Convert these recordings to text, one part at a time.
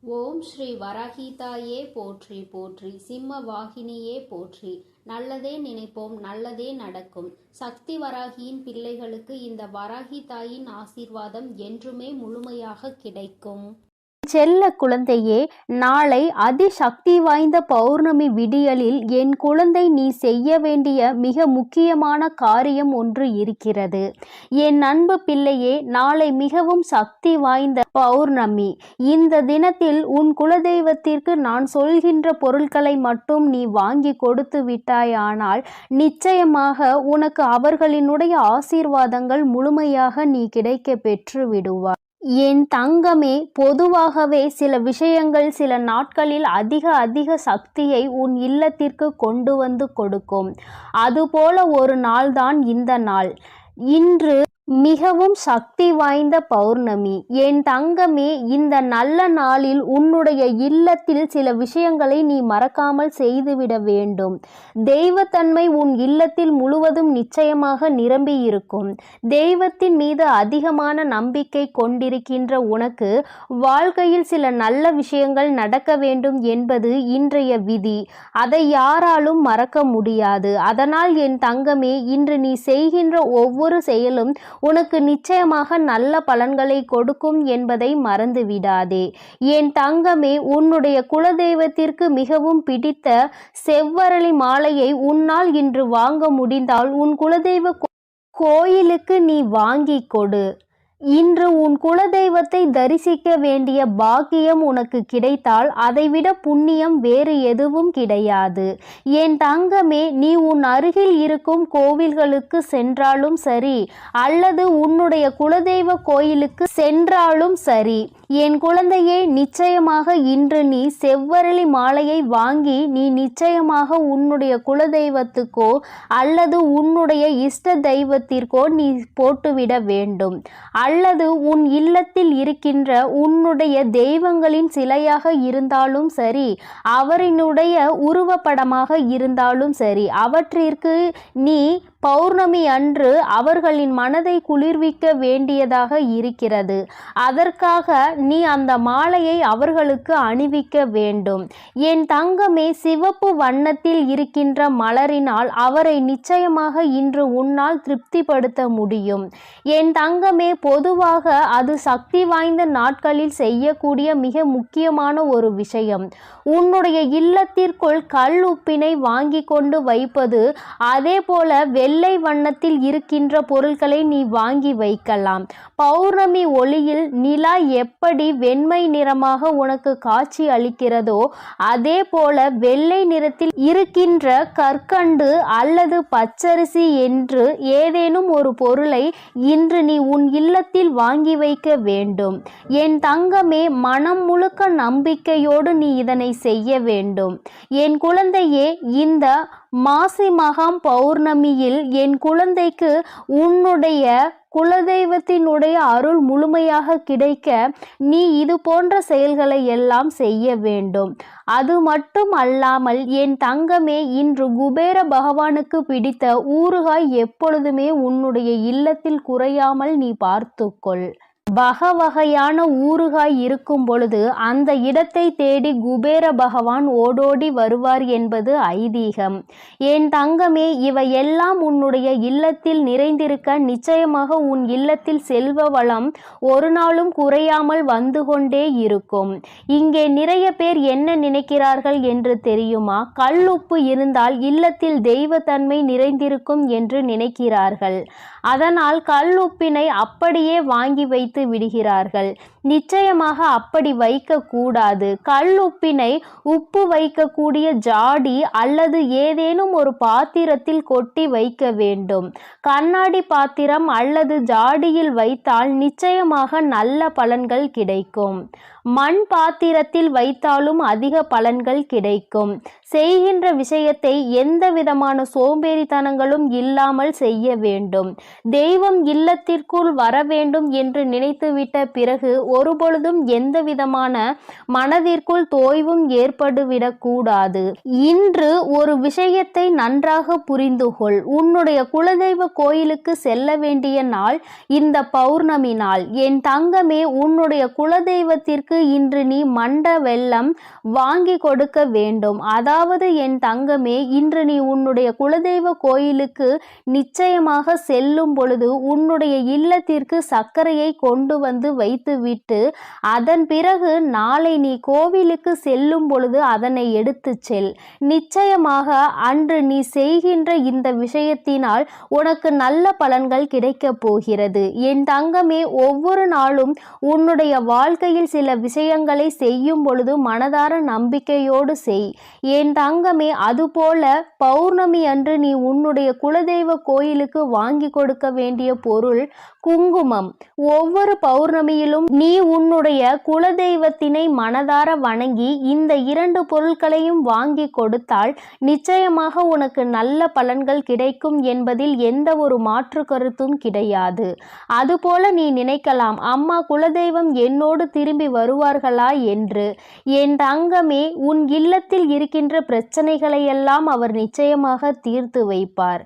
ஓம் ஸ்ரீ வராகிதாயே போற்றி போற்றி, சிம்ம வாகினியே போற்றி. நல்லதே நினைப்போம், நல்லதே நடக்கும். சக்தி வராகியின் பிள்ளைகளுக்கு இந்த வராகி தாயின் ஆசீர்வாதம் என்றுமே முழுமையாக கிடைக்கும். செல்ல குழந்தையே, நாளை அதிசக்தி வாய்ந்த பௌர்ணமி விடியலில் என் குழந்தை நீ செய்ய வேண்டிய மிக முக்கியமான காரியம் ஒன்று இருக்கிறது. என் அன்பு பிள்ளையே, நாளை மிகவும் சக்தி வாய்ந்த பௌர்ணமி. இந்த தினத்தில் உன் குலதெய்வத்திற்கு நான் சொல்கின்ற பொருட்களை மட்டும் நீ வாங்கி கொடுத்து விட்டாயானால் நிச்சயமாக உனக்கு அவர்களினுடைய ஆசீர்வாதங்கள் முழுமையாக நீ கிடைக்க பெற்று விடுவாய். என் தங்கமே, பொதுவாகவே சில விஷயங்கள் சில நாட்களில் அதிக சக்தியை உன் இல்லத்திற்கு கொண்டு வந்து கொடுக்கும். அதுபோல ஒரு நாள்தான் இந்த நாள். இன்று மிகவும் சக்தி வாய்ந்த பௌர்ணமி. என் தங்கமே, இந்த நல்ல நாளில் உன்னுடைய இல்லத்தில் சில விஷயங்களை நீ மறக்காமல் செய்துவிட வேண்டும். தெய்வத்தன்மை உன் இல்லத்தில் முழுவதும் நிச்சயமாக நிரம்பி இருக்கும். தெய்வத்தின் மீது அதிகமான நம்பிக்கை கொண்டிருக்கின்ற உனக்கு வாழ்க்கையில் சில நல்ல விஷயங்கள் நடக்க வேண்டும் என்பது இன்றைய விதி. அதை யாராலும் மறக்க முடியாது. அதனால் என் தங்கமே, இன்று நீ செய்கின்ற ஒவ்வொரு செயலும் உனக்கு நிச்சயமாக நல்ல பலன்களை கொடுக்கும் என்பதை மறந்து விடாதே. என் தங்கமே, உன்னுடைய குலதெய்வத்திற்கு மிகவும் பிடித்த செவ்வரளி மாலையை உன்னால் இன்று வாங்க முடிந்தால் உன் குலதெய்வ கோயிலுக்கு நீ வாங்கி கொடு. இன்று உன் குலதெய்வத்தை தரிசிக்க வேண்டிய பாக்கியம் உனக்கு கிடைத்தால் அதைவிட புண்ணியம் வேறு எதுவும் கிடையாது. என் தங்கமே, நீ உன் அருகில் இருக்கும் கோவில்களுக்கு சென்றாலும் சரி, அல்லது உன்னுடைய குலதெய்வ கோயிலுக்கு சென்றாலும் சரி, என் குழந்தையே, நிச்சயமாக இன்று நீ செவ்வரளி மாலையை வாங்கி நீ நிச்சயமாக உன்னுடைய குலதெய்வத்துக்கோ அல்லது உன்னுடைய இஷ்ட தெய்வத்திற்கோ நீ போட்டுவிட வேண்டும். அல்லது உன் இல்லத்தில் இருக்கின்ற உன்னுடைய தெய்வங்களின் சிலையாக இருந்தாலும் சரி, அவரினுடைய உருவப்படமாக இருந்தாலும் சரி, அவற்றிற்கு நீ பௌர்ணமி அன்று அவர்களின் மனதை குளிர்விக்க வேண்டியதாக இருக்கிறது. அதற்காக நீ அந்த மாலையை அவர்களுக்கு அணிவிக்க வேண்டும். என் தங்கமே, சிவப்பு வண்ணத்தில் இருக்கின்ற மலரினால் அவரை நிச்சயமாக இன்று உன்னால் திருப்திப்படுத்த முடியும். என் தங்கமே, பொதுவாக அது சக்தி வாய்ந்த நாட்களில் செய்யக்கூடிய மிக முக்கியமான ஒரு விஷயம். உன்னுடைய இல்லத்திற்குள் கல் உப்பினை வாங்கி கொண்டு வைப்பது. அதே போல வெள்ளை வண்ணத்தில் இருக்கின்ற பொருட்களை நீ வாங்கி வைக்கலாம். பௌர்ணமி ஒளியில் நிலா எப்படி வெண்மை நிறமாக உனக்கு காட்சி அளிக்கிறதோ அதே போல வெள்ளை நிறத்தில் இருக்கின்ற கற்கண்டு அல்லது பச்சரிசி என்று ஏதேனும் ஒரு பொருளை இன்று நீ உன் இல்லத்தில் வாங்கி வைக்க வேண்டும். என் தங்கமே, மனம் முழுக்க நம்பிக்கையோடு நீ இதனை செய்ய வேண்டும். என் குழந்தையே, இந்த மாசி மகாம் பௌர்ணமியில் என் குழந்தைக்கு உன்னுடைய குலதெய்வத்தினுடைய அருள் முழுமையாக கிடைக்க நீ இது போன்ற செயல்களை எல்லாம் செய்ய வேண்டும். அது மட்டும் அல்லாமல் என் தங்கமே, இன்று குபேர பகவானுக்கு பிடித்த ஊறுகாய் எப்பொழுதுமே உன்னுடைய இல்லத்தில் குறையாமல் நீ பார்த்துக்கொள். வகையான ஊறுகாய் இருக்கும் பொழுது அந்த இடத்தை தேடி குபேர பகவான் ஓடோடி வருவார் என்பது ஐதீகம். என் தங்கமே, இவையெல்லாம் உன்னுடைய இல்லத்தில் நிறைந்திருக்க நிச்சயமாக உன் இல்லத்தில் செல்வ வளம் ஒரு நாளும் குறையாமல் வந்து கொண்டே இருக்கும். இங்கே நிறைய பேர் என்ன நினைக்கிறார்கள் என்று தெரியுமா? கல்லுப்பு இருந்தால் இல்லத்தில் தெய்வத்தன்மை நிறைந்திருக்கும் என்று நினைக்கிறார்கள். அதனால் கல்லுப்பினை அப்படியே வாங்கி வைத்து விடுகிறார்கள். நிச்சயமாக அப்படி வைக்க கூடாது. கல் உப்பினை உப்பு வைக்கக்கூடிய ஜாடி அல்லது ஏதேனும் ஒரு பாத்திரத்தில் கொட்டி வைக்க வேண்டும். கண்ணாடி பாத்திரம் அல்லது ஜாடியில் வைத்தால் நிச்சயமாக நல்ல பலன்கள் கிடைக்கும். மண் பாத்திரத்தில் வைத்தாலும் அதிக பலன்கள் கிடைக்கும். செய்கின்ற விஷயத்தை எந்த விதமான சோம்பேறித்தனங்களும் இல்லாமல் செய்ய வேண்டும். தெய்வம் இல்லத்திற்குள் வர வேண்டும் என்று நினைத்துவிட்ட பிறகு ஒருபொழுதும் எந்த விதமான மனதிற்குள் தோய்வும் ஏற்பட்டுவிடக்கூடாது. இன்று ஒரு விஷயத்தை நன்றாக புரிந்து கொள். உன்னுடைய குலதெய்வ கோயிலுக்கு செல்ல வேண்டிய நாள் இந்த பௌர்ணமி நாள். என் தங்கமே, உன்னுடைய குலதெய்வத்திற்கு இன்று நீ மண்ட வெல்லம் வாங்கி கொடுக்க வேண்டும். அதாவது என் தங்கமே, இன்று நீ உன்னுடைய குலதெய்வ கோயிலுக்கு நிச்சயமாக செல்லும் பொழுது உன்னுடைய இல்லத்திற்கு சர்க்கரையை கொண்டு வந்து வைத்துவிட்டு அதன் பிறகு நாளை நீ கோவிலுக்கு செல்லும் பொழுது அதனை எடுத்து செல். நிச்சயமாக அன்று நீ செய்கின்ற இந்த விஷயத்தினால் உனக்கு நல்ல பலன்கள் கிடைக்கப் போகிறது. என் தங்கமே, ஒவ்வொரு நாளும் உன்னுடைய வாழ்க்கையில் சில விஷயங்களை செய்யும் பொழுது மனதார நம்பிக்கையோடு செய். என் தங்கமே, அதுபோல பௌர்ணமி அன்று நீ உன்னுடைய குலதெய்வ கோயிலுக்கு வாங்கி கொடுக்க வேண்டிய பொருள் குங்குமம். ஒவ்வொரு பௌர்ணமியிலும் நீ உன்னுடைய குலதெய்வத்தினை மனதார வணங்கி இந்த 2 பொருட்களையும் வாங்கி கொடுத்தால் நிச்சயமாக உனக்கு நல்ல பலன்கள் கிடைக்கும் என்பதில் எந்த ஒரு மாற்று கருத்தும் கிடையாது. அதுபோல நீ நினைக்கலாம், அம்மா குலதெய்வம் என்னோடு திரும்பி வருவார்களா என்று. என் தங்கமே, உன் இல்லத்தில் இருக்கின்ற பிரச்சனைகளையெல்லாம் அவர் நிச்சயமாக தீர்த்து வைப்பார்.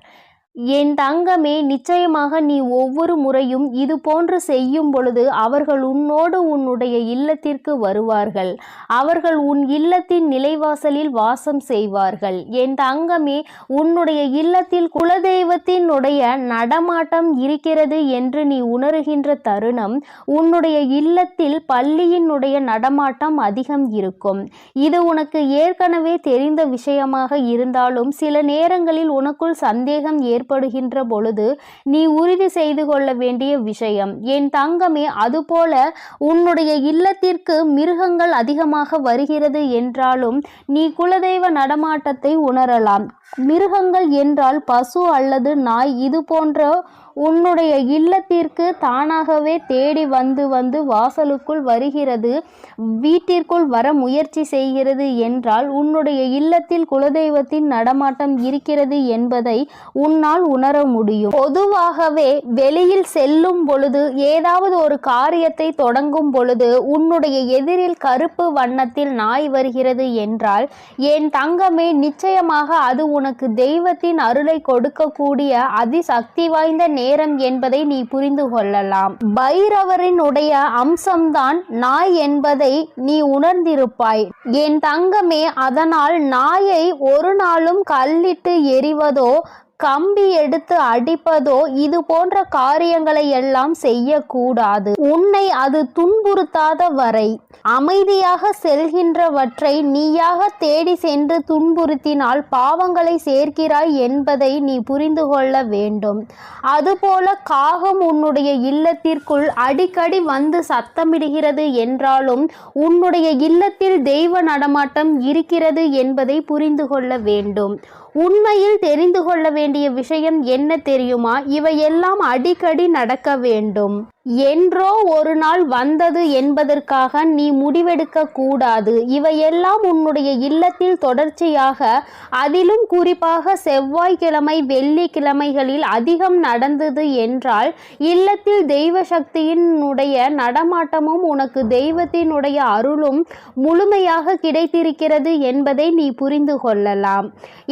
என் தங்கமே, நிச்சயமாக நீ ஒவ்வொரு முறையும் இது போன்று செய்யும் பொழுது அவர்கள் உன்னோடு உன்னுடைய இல்லத்திற்கு வருவார்கள். அவர்கள் உன் இல்லத்தின் நிலைவாசலில் வாசம் செய்வார்கள். என் தங்கமே, உன்னுடைய இல்லத்தில் குலதெய்வத்தினுடைய நடமாட்டம் இருக்கிறது என்று நீ உணர்கின்ற தருணம் உன்னுடைய இல்லத்தில் பள்ளியினுடைய நடமாட்டம் அதிகம் இருக்கும். இது உனக்கு ஏற்கனவே தெரிந்த விஷயமாக இருந்தாலும் சில நேரங்களில் உனக்குள் சந்தேகம் ஏற்படுகின்ற பொழுது நீ உறுதி செய்து கொள்ள வேண்டிய விஷயம். என் தங்கமே, அதுபோல உன்னுடைய இல்லத்திற்கு மிருகங்கள் அதிகமாக வருகிறது என்றாலும் நீ குலதெய்வ நடமாட்டத்தை உணரலாம். மிருகங்கள் என்றால் பசு அல்லது நாய் இது போன்ற உன்னுடைய இல்லத்திற்கு தானாகவே தேடி வந்து வாசலுக்குள் வருகிறது, வீட்டிற்குள் வர முயற்சி செய்கிறது என்றால் உன்னுடைய இல்லத்தில் குலதெய்வத்தின் நடமாட்டம் இருக்கிறது என்பதை உன்னால் உணர முடியும். பொதுவாகவே வெளியில் செல்லும் பொழுது ஏதாவது ஒரு காரியத்தை தொடங்கும் பொழுது உன்னுடைய எதிரில் கருப்பு வண்ணத்தில் நாய் வருகிறது என்றால் என் தங்கமே, நிச்சயமாக அது உனக்கு தெய்வத்தின் அருளை கொடுக்கக்கூடிய அதிசக்தி வாய்ந்த நேரம் என்பதை நீ புரிந்து கொள்ளலாம். பைரவரினுடைய அம்சம்தான் நாய் என்பதை நீ உணர்ந்திருப்பாய். என் தங்கமே, அதனால் நாயை ஒரு நாளும் கல்லிட்டு எறிவதோ கம்பி எடுத்து அடிப்பதோ இது போன்ற காரியங்களை எல்லாம் செய்யக்கூடாது. உன்னை அது துன்புறுத்தாத வரை அமைதியாக செல்கின்றவற்றை நீயாக தேடி சென்று துன்புறுத்தினால் பாவங்களை சேர்க்கிறாய் என்பதை நீ புரிந்து கொள்ள வேண்டும். அதுபோல காகம் உன்னுடைய இல்லத்திற்குள் அடிக்கடி வந்து சத்தமிடுகிறது என்றாலும் உன்னுடைய இல்லத்தில் தெய்வ நடமாட்டம் இருக்கிறது என்பதை புரிந்து கொள்ள வேண்டும். உண்மையில் தெரிந்து கொள்ள வேண்டிய விஷயம் என்ன தெரியுமா? இவையெல்லாம் அடிக்கடி நடக்க வேண்டும். என்றோ ஒரு நாள் வந்தது என்பதற்காக நீ முடிவெடுக்க கூடாது. இவையெல்லாம் உன்னுடைய இல்லத்தில் தொடர்ச்சியாக, அதிலும் குறிப்பாக செவ்வாய்க்கிழமை வெள்ளிக்கிழமைகளில் அதிகம் நடந்தது என்றால் இல்லத்தில் தெய்வ சக்தியினுடைய நடமாட்டமும் உனக்கு தெய்வத்தினுடைய அருளும் முழுமையாக கிடைத்திருக்கிறது என்பதை நீ புரிந்து கொள்ளலாம்.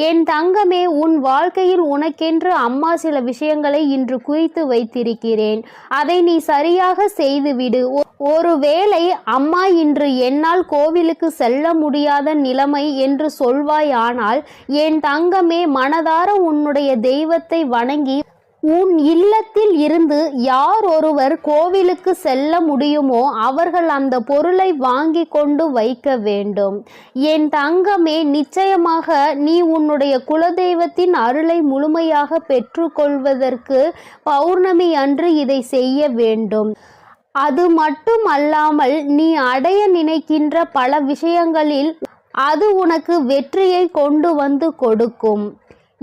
என் தங்கமே, உன் வாழ்க்கையில் உனக்கென்று அம்மா சில விஷயங்களை இன்று குறித்து வைத்திருக்கிறேன். அதை நீ சரியாக செய்துவிடு. ஒருவேளை அம்மா இன்று என்னால் கோவிலுக்கு செல்ல முடியாத நிலைமை என்று சொல்வாயானால் என் தங்கமே, மனதார உன்னுடைய தெய்வத்தை வணங்கி உன் இல்லத்தில் இருந்து யார் ஒருவர் கோவிலுக்கு செல்ல முடியுமோ அவர்கள் அந்த பொருளை வாங்கி கொண்டு வைக்க வேண்டும். என் தங்கமே, நிச்சயமாக நீ உன்னுடைய குலதெய்வத்தின் அருளை முழுமையாக பெற்றுக்கொள்வதற்கு பௌர்ணமி அன்று இதை செய்ய வேண்டும். அது மட்டும் அல்லாமல் நீ அடைய நினைக்கின்ற பல விஷயங்களில் அது உனக்கு வெற்றியை கொண்டு வந்து கொடுக்கும்.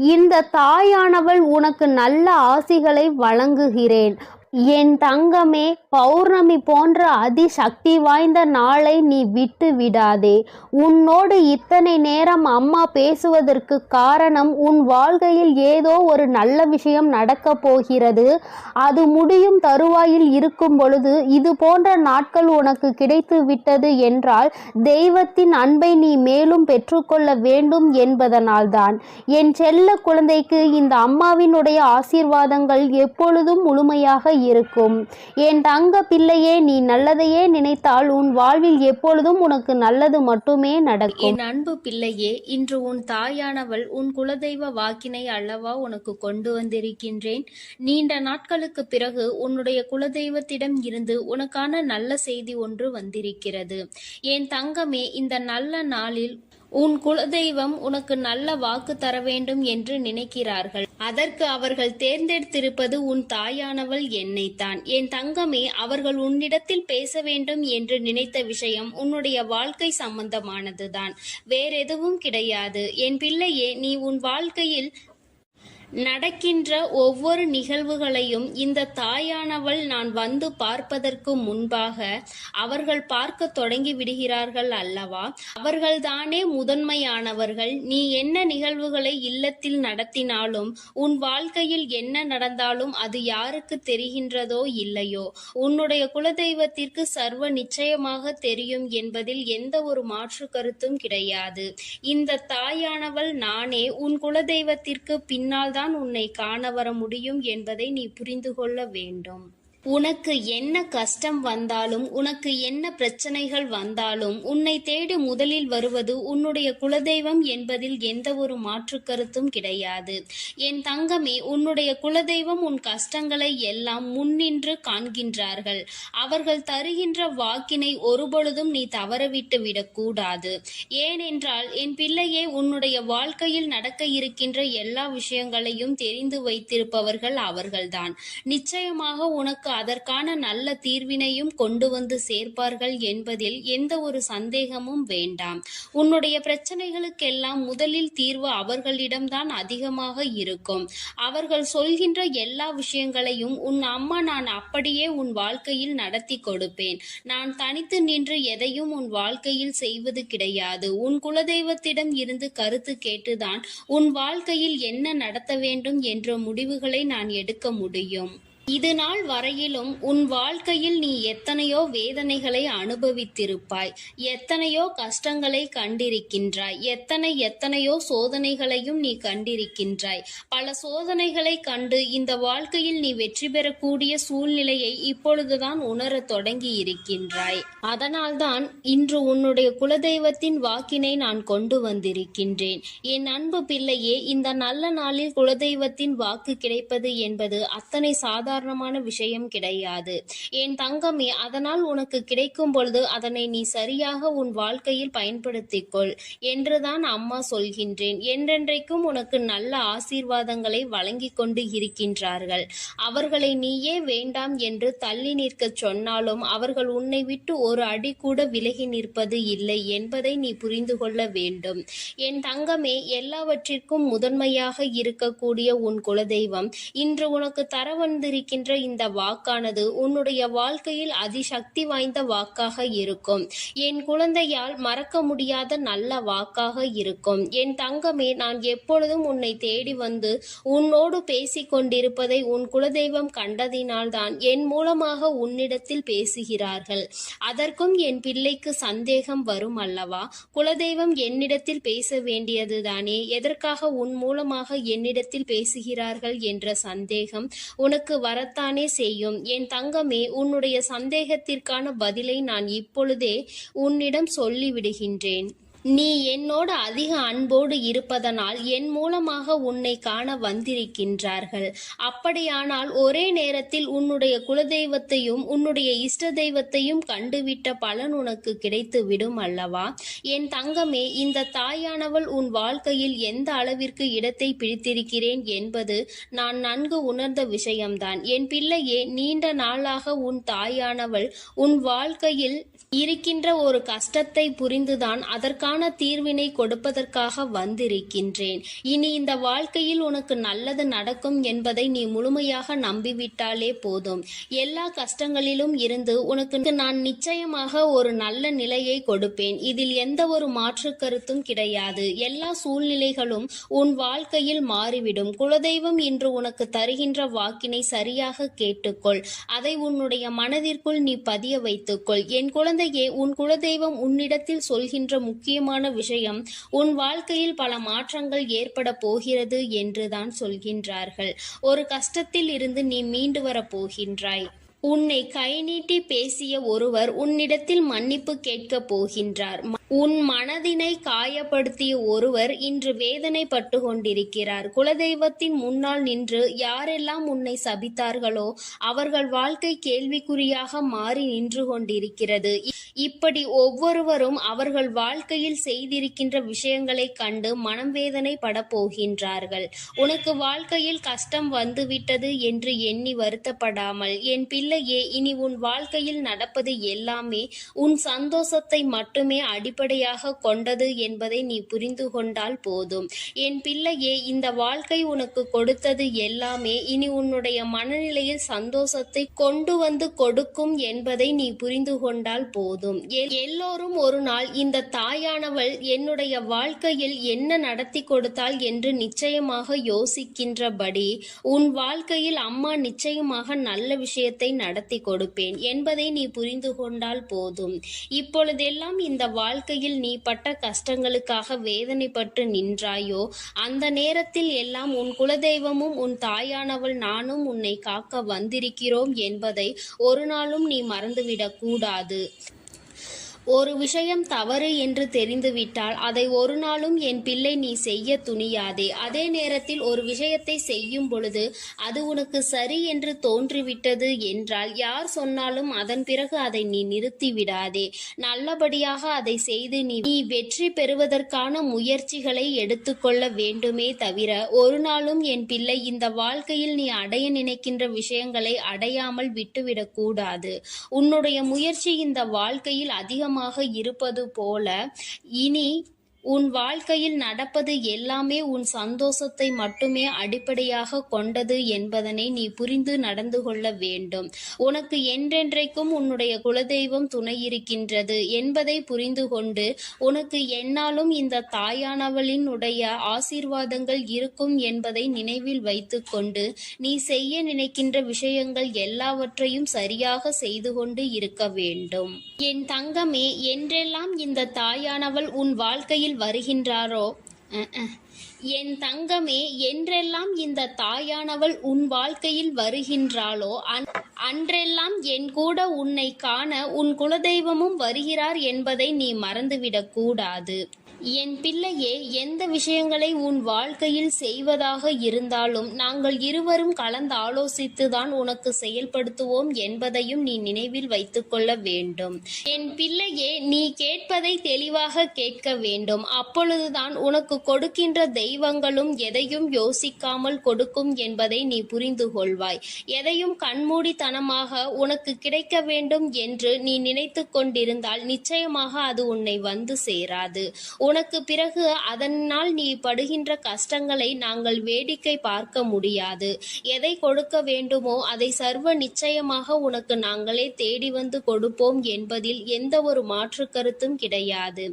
இந்த தாயானவள் உனக்கு நல்ல ஆசிகளை வழங்குகிறேன். என் தங்கமே, பௌர்ணமி போன்ற அதிசக்தி வாய்ந்த நாளை நீ விட்டு விடாதே. உன்னோடு இத்தனை நேரம் அம்மா பேசுவதற்கு காரணம், உன் வாழ்க்கையில் ஏதோ ஒரு நல்ல விஷயம் நடக்கப் போகிறது. அது முடியும் தருவாயில் இருக்கும் பொழுது இது போன்ற நாட்கள் உனக்கு கிடைத்து விட்டது என்றால் தெய்வத்தின் அன்பை நீ மேலும் பெற்றுக்கொள்ள வேண்டும் என்பதனால்தான். என் செல்ல குழந்தைக்கு இந்த அம்மாவினுடைய ஆசீர்வாதங்கள் எப்பொழுதும் முழுமையாக இருக்கும். என் தங்க பிள்ளையே, நீ நல்லதையே நினைத்தால் உன் வாழ்வில் எப்பொழுதும் உனக்கு நல்லது மட்டுமே நடக்கும். என் அன்பு பிள்ளையே, இன்று உன் தாயானவள் உன் குலதெய்வ வாக்கினை அல்லவா உனக்கு கொண்டு வந்திருக்கின்றேன். நீண்ட நாட்களுக்கு பிறகு உன்னுடைய குலதெய்வத்திடம் இருந்து உனக்கான நல்ல செய்தி ஒன்று வந்திருக்கிறது. என் தங்கமே, இந்த நல்ல நாளில் உன் குலதெய்வம் உனக்கு நல்ல வாக்கு தர வேண்டும் என்று நினைக்கிறார்கள். அதற்கு அவர்கள் தேர்ந்தெடுத்திருப்பது உன் தாயானவள் என்னைத்தான். என் தங்கமே, அவர்கள் உன்னிடத்தில் பேச வேண்டும் என்று நினைத்த விஷயம் உன்னுடைய வாழ்க்கை சம்பந்தமானதுதான், வேறெதுவும் கிடையாது. என் பிள்ளையே, நீ உன் வாழ்க்கையில் நடக்கின்ற ஒவ்வொரு நிகழ்வுகளையும் இந்த தாயானவள் நான் வந்து பார்ப்பதற்கு முன்பாக அவர்கள் பார்க்க தொடங்கி விடுகிறார்கள் அல்லவா? அவர்கள்தானே முதன்மையானவர்கள். நீ என்ன நிகழ்வுகளை இல்லத்தில் நடத்தினாலும், உன் வாழ்க்கையில் என்ன நடந்தாலும் அது யாருக்கு தெரிகின்றதோ இல்லையோ, உன்னுடைய குலதெய்வத்திற்கு சர்வ நிச்சயமாக தெரியும் என்பதில் எந்த ஒரு மாற்று கருத்தும் கிடையாது. இந்த தாயானவள் நானே உன் குலதெய்வத்திற்கு பின்னால் உன்னை காண வர முடியும் என்பதை நீ புரிந்து கொள்ள வேண்டும். உனக்கு என்ன கஷ்டம் வந்தாலும், உனக்கு என்ன பிரச்சனைகள் வந்தாலும், உன்னை தேடி முதலில் வருவது உன்னுடைய குலதெய்வம் என்பதில் எந்த ஒரு மாற்று கருத்தும் கிடையாது. என் தங்கமே, உன்னுடைய குலதெய்வம் உன் கஷ்டங்களை எல்லாம் முன்னின்று காண்கின்றார்கள். அவர்கள் தருகின்ற வாக்கினை ஒருபொழுதும் நீ தவறவிட்டு விடக்கூடாது. ஏனென்றால் என் பிள்ளையே, உன்னுடைய வாழ்க்கையில் நடக்க இருக்கின்ற எல்லா விஷயங்களையும் தெரிந்து வைத்திருப்பவர்கள் அவர்கள்தான். நிச்சயமாக உனக்கு அதற்கான நல்ல தீர்வினையும் கொண்டு வந்து சேர்ப்பார்கள் என்பதில் எந்த ஒரு சந்தேகமும் வேண்டாம். உன்னுடைய பிரச்சனைகளுக்கெல்லாம் முதலில் தீர்வு அவர்களிடம்தான் அதிகமாக இருக்கும். அவர்கள் சொல்கின்ற எல்லா விஷயங்களையும் உன் அம்மா நான் அப்படியே உன் வாழ்க்கையில் நடத்தி கொடுப்பேன். நான் தனித்து நின்று எதையும் உன் வாழ்க்கையில் செய்வது கிடையாது. உன் குலதெய்வத்திடம் இருந்து கருத்து கேட்டுதான் உன் வாழ்க்கையில் என்ன நடத்த வேண்டும் என்ற முடிவுகளை நான் எடுக்க முடியும். இது நாள் வரையிலும் உன் வாழ்க்கையில் நீ எத்தனையோ வேதனைகளை அனுபவித்திருப்பாய், எத்தனையோ கஷ்டங்களை கண்டிருக்கின்றாய், எத்தனையோ சோதனைகளையும் நீ கண்டிருக்கின்றாய். பல சோதனைகளை கண்டு இந்த வாழ்க்கையில் நீ வெற்றி பெறக்கூடிய சூழ்நிலையை இப்பொழுதுதான் உணரத் தொடங்கி இருக்கின்றாய். அதனால்தான் இன்று உன்னுடைய குலதெய்வத்தின் வாக்கினை நான் கொண்டு வந்திருக்கின்றேன். என் அன்பு பிள்ளையே, இந்த நல்ல நாளில் குலதெய்வத்தின் வாக்கு கிடைப்பது என்பது அத்தனை சாதாரண விஷயம் கிடையாது. என் தங்கமே, அதனால் உனக்கு கிடைக்கும் பொழுது அதனை நீ சரியாக உன் வாழ்க்கையில் பயன்படுத்திக் கொள் என்றுதான் அம்மா சொல்கின்றேன். என்றென்றைக்கும் உனக்கு நல்ல ஆசீர்வாதங்களை வழங்கி கொண்டு இருக்கின்றார்கள். அவர்களை நீயே வேண்டாம் என்று தள்ளி நிற்க சொன்னாலும் அவர்கள் உன்னை விட்டு ஒரு அடி கூட விலகி நிற்பது இல்லை என்பதை நீ புரிந்து கொள்ள வேண்டும். என் தங்கமே, எல்லாவற்றிற்கும் முதன்மையாக இருக்கக்கூடிய உன் குலதெய்வம் இன்று உனக்கு தர வந்திருக்கின்ற இந்த வாக்கானது உன்னுடைய வாழ்க்கையில் அதிசக்தி வாய்ந்த வாக்காக இருக்கும். என் குழந்தையால் மறக்க முடியாத நல்ல வாக்காக இருக்கும். என் தங்கமே, நான் எப்பொழுதும் உன்னை தேடி வந்து உன்னோடு பேசிக் கொண்டிருப்பதை உன் குலதெய்வம் கண்டதினால்தான் என் மூலமாக உன்னிடத்தில் பேசுகிறார்கள். அதற்கும் என் பிள்ளைக்கு சந்தேகம் வரும் அல்லவா? குலதெய்வம் என்னிடத்தில் பேச வேண்டியதுதானே, எதற்காக உன் மூலமாக என்னிடத்தில் பேசுகிறார்கள் என்ற சந்தேகம் உனக்கு வரத்தானே செய்யும். என் தங்கமே, உன்னுடைய சந்தேகத்திற்கான பதிலை நான் இப்பொழுதே உன்னிடம் சொல்லிவிடுகின்றேன். நீ என்னோடு அதிக அன்போடு இருப்பதனால் என் மூலமாக உன்னை காண வந்திருக்கின்றார்கள். அப்படியானால் ஒரே நேரத்தில் உன்னுடைய குலதெய்வத்தையும் உன்னுடைய இஷ்ட தெய்வத்தையும் கண்டுவிட்ட பலன் உனக்கு கிடைத்து விடும் அல்லவா? என் தங்கமே, இந்த தாயானவள் உன் வாழ்க்கையில் எந்த அளவிற்கு இடத்தை பிடித்திருக்கிறேன் என்பது நான் நன்கு உணர்ந்த விஷயம்தான். என் பிள்ளையே, நீண்ட நாளாக உன் தாயானவள் உன் வாழ்க்கையில் இருக்கின்ற ஒரு கஷ்டத்தை புரிந்துதான் அதற்கான சரியான தீர்வினை கொடுப்பதற்காக வந்திருக்கின்றேன். இனி இந்த வாழ்க்கையில் உனக்கு நல்லது நடக்கும் என்பதை நீ முழுமையாக நம்பிவிட்டாலே போதும். எல்லா கஷ்டங்களிலும் இருந்து உனக்கு நான் நிச்சயமாக ஒரு நல்ல நிலையை கொடுப்பேன். இதில் எந்த ஒரு மாற்று கருத்தும் கிடையாது. எல்லா சூழ்நிலைகளும் உன் வாழ்க்கையில் மாறிவிடும். குலதெய்வம் இன்று உனக்கு தருகின்ற வாக்கினை சரியாக கேட்டுக்கொள். அதை உன்னுடைய மனதிற்குள் நீ பதிய வைத்துக்கொள். என் குழந்தையே, உன் குலதெய்வம் உன்னிடத்தில் சொல்கின்ற முக்கியமான விஷயம், உன் வாழ்க்கையில் பல மாற்றங்கள் ஏற்பட போகிறது என்றுதான் சொல்கின்றார்கள். ஒரு கஷ்டத்தில் இருந்து நீ மீண்டு வரப் போகின்றாய். உன்னை கை நீட்டி பேசிய ஒருவர் உன்னிடத்தில் மன்னிப்பு கேட்கப் போகின்றார். உன் மனதினை காயப்படுத்திய ஒருவர் இன்று வேதனைப்பட்டு கொண்டிருக்கிறார். குலதெய்வத்தின் முன்னால் நின்று யாரெல்லாம் உன்னை சபித்தார்களோ அவர்கள் வாழ்க்கை கேள்விக்குறியாக மாறி நின்று கொண்டிருக்கிறது. இப்படி ஒவ்வொருவரும் அவர்கள் வாழ்க்கையில் செய்திருக்கின்ற விஷயங்களை கண்டு மனம் வேதனை பட போகின்றார்கள். உனக்கு வாழ்க்கையில் கஷ்டம் வந்துவிட்டது என்று எண்ணி வருத்தப்படாமல், என் பிள்ளையே, இனி உன் வாழ்க்கையில் நடப்பது எல்லாமே உன் சந்தோஷத்தை மட்டுமே அடிப்படையாக கொண்டது என்பதை நீ புரிந்து கொண்டால் போதும். என் பிள்ளையே, இந்த வாழ்க்கை உனக்கு கொடுத்தது எல்லாமே இனி உன்னுடைய மனநிலையில் சந்தோஷத்தை கொண்டு வந்து கொடுக்கும் என்பதை நீ புரிந்து கொண்டால் போதும். எல்லோரும் ஒரு நாள் இந்த தாயானவள் என்னுடைய வாழ்க்கையில் என்ன நடத்தி கொடுத்தாள் என்று நிச்சயமாக யோசிக்கின்றபடி உன் வாழ்க்கையில் அம்மா நிச்சயமாக நல்ல விஷயத்தை நடத்தி கொடுப்பேன் என்பதை நீ புரிந்து கொண்டால் போதும். இப்பொழுதெல்லாம் இந்த வாழ்க்கையில் நீ பட்ட கஷ்டங்களுக்காக வேதனைப்பட்டு நின்றாயோ, அந்த நேரத்தில் எல்லாம் உன் குலதெய்வமும் உன் தாயானவள் நானும் உன்னை காக்க வந்திருக்கிறோம் என்பதை ஒரு நாளும் நீ மறந்துவிடக் கூடாது. ஒரு விஷயம் தவறு என்று தெரிந்துவிட்டால் அதை ஒரு நாளும் என் பிள்ளை நீ செய்ய துணியாதே. அதே நேரத்தில் ஒரு விஷயத்தை செய்யும் பொழுது அது உனக்கு சரி என்று தோன்றிவிட்டது என்றால் யார் சொன்னாலும் அதன் பிறகு அதை நீ நிறுத்தி விடாதே. நல்லபடியாக அதை செய்து நீ வெற்றி பெறுவதற்கான முயற்சிகளை எடுத்துக்கொள்ள வேண்டுமே தவிர ஒரு நாளும் என் பிள்ளை இந்த வாழ்க்கையில் நீ அடைய நினைக்கின்ற விஷயங்களை அடையாமல் விட்டுவிடக் கூடாது. உன்னுடைய முயற்சி இந்த வாழ்க்கையில் அதிகமாக இருப்பது போல இனி உன் வாழ்க்கையில் நடப்பது எல்லாமே உன் சந்தோஷத்தை மட்டுமே அடிப்படையாக கொண்டது என்பதனை நீ புரிந்து நடந்து கொள்ள வேண்டும். உனக்கு என்றென்றைக்கும் உன்னுடைய குலதெய்வம் துணை இருக்கின்றது என்பதை புரிந்து கொண்டு உனக்கு எந்நாளும் இந்த தாயானவளினுடைய ஆசீர்வாதங்கள் இருக்கும் என்பதை நினைவில் வைத்துக்கொண்டு நீ செய்ய நினைக்கின்ற விஷயங்கள் எல்லாவற்றையும் சரியாக செய்து கொண்டு இருக்க வேண்டும். என் தங்கமே, என்றெல்லாம் இந்த தாயானவள் உன் வாழ்க்கையில் வருகின்றாரோ என் தங்கமே, என்றெல்லாம் இந்த தாயானவள் உன் வாழ்க்கையில் வருகின்றாளோ அன்றெல்லாம் என் கூட உன்னை காண உன் குலதெய்வமும் வருகிறார் என்பதை நீ மறந்துவிடக் கூடாது. என் பிள்ளையே, எந்த விஷயங்களை உன் வாழ்க்கையில் செய்வதாக இருந்தாலும் நாங்கள் இருவரும் கலந்து ஆலோசித்துதான் உனக்கு செயல்படுத்துவோம் என்பதையும் நீ நினைவில் வைத்துக்கொள்ள வேண்டும். என் பிள்ளையே, நீ கேட்பதை தெளிவாக கேட்க வேண்டும். அப்பொழுதுதான் உனக்கு கொடுக்கின்ற தெய்வங்களும் எதையும் யோசிக்காமல் கொடுக்கும் என்பதை நீ புரிந்து கொள்வாய். எதையும் கண்மூடித்தனமாக உனக்கு கிடைக்க வேண்டும் என்று நீ நினைத்து கொண்டிருந்தால் நிச்சயமாக அது உன்னை வந்து சேராது. உனக்கு பிறகு அதனால் நீ படுகின்ற கஷ்டங்களை நாங்கள் வேடிக்கை பார்க்க முடியாது. எதை கொடுக்க வேண்டுமோ அதை சர்வ நிச்சயமாக உனக்கு நாங்களே தேடி வந்து கொடுப்போம் என்பதில் எந்த ஒரு மாற்று கருத்தும் கிடையாது.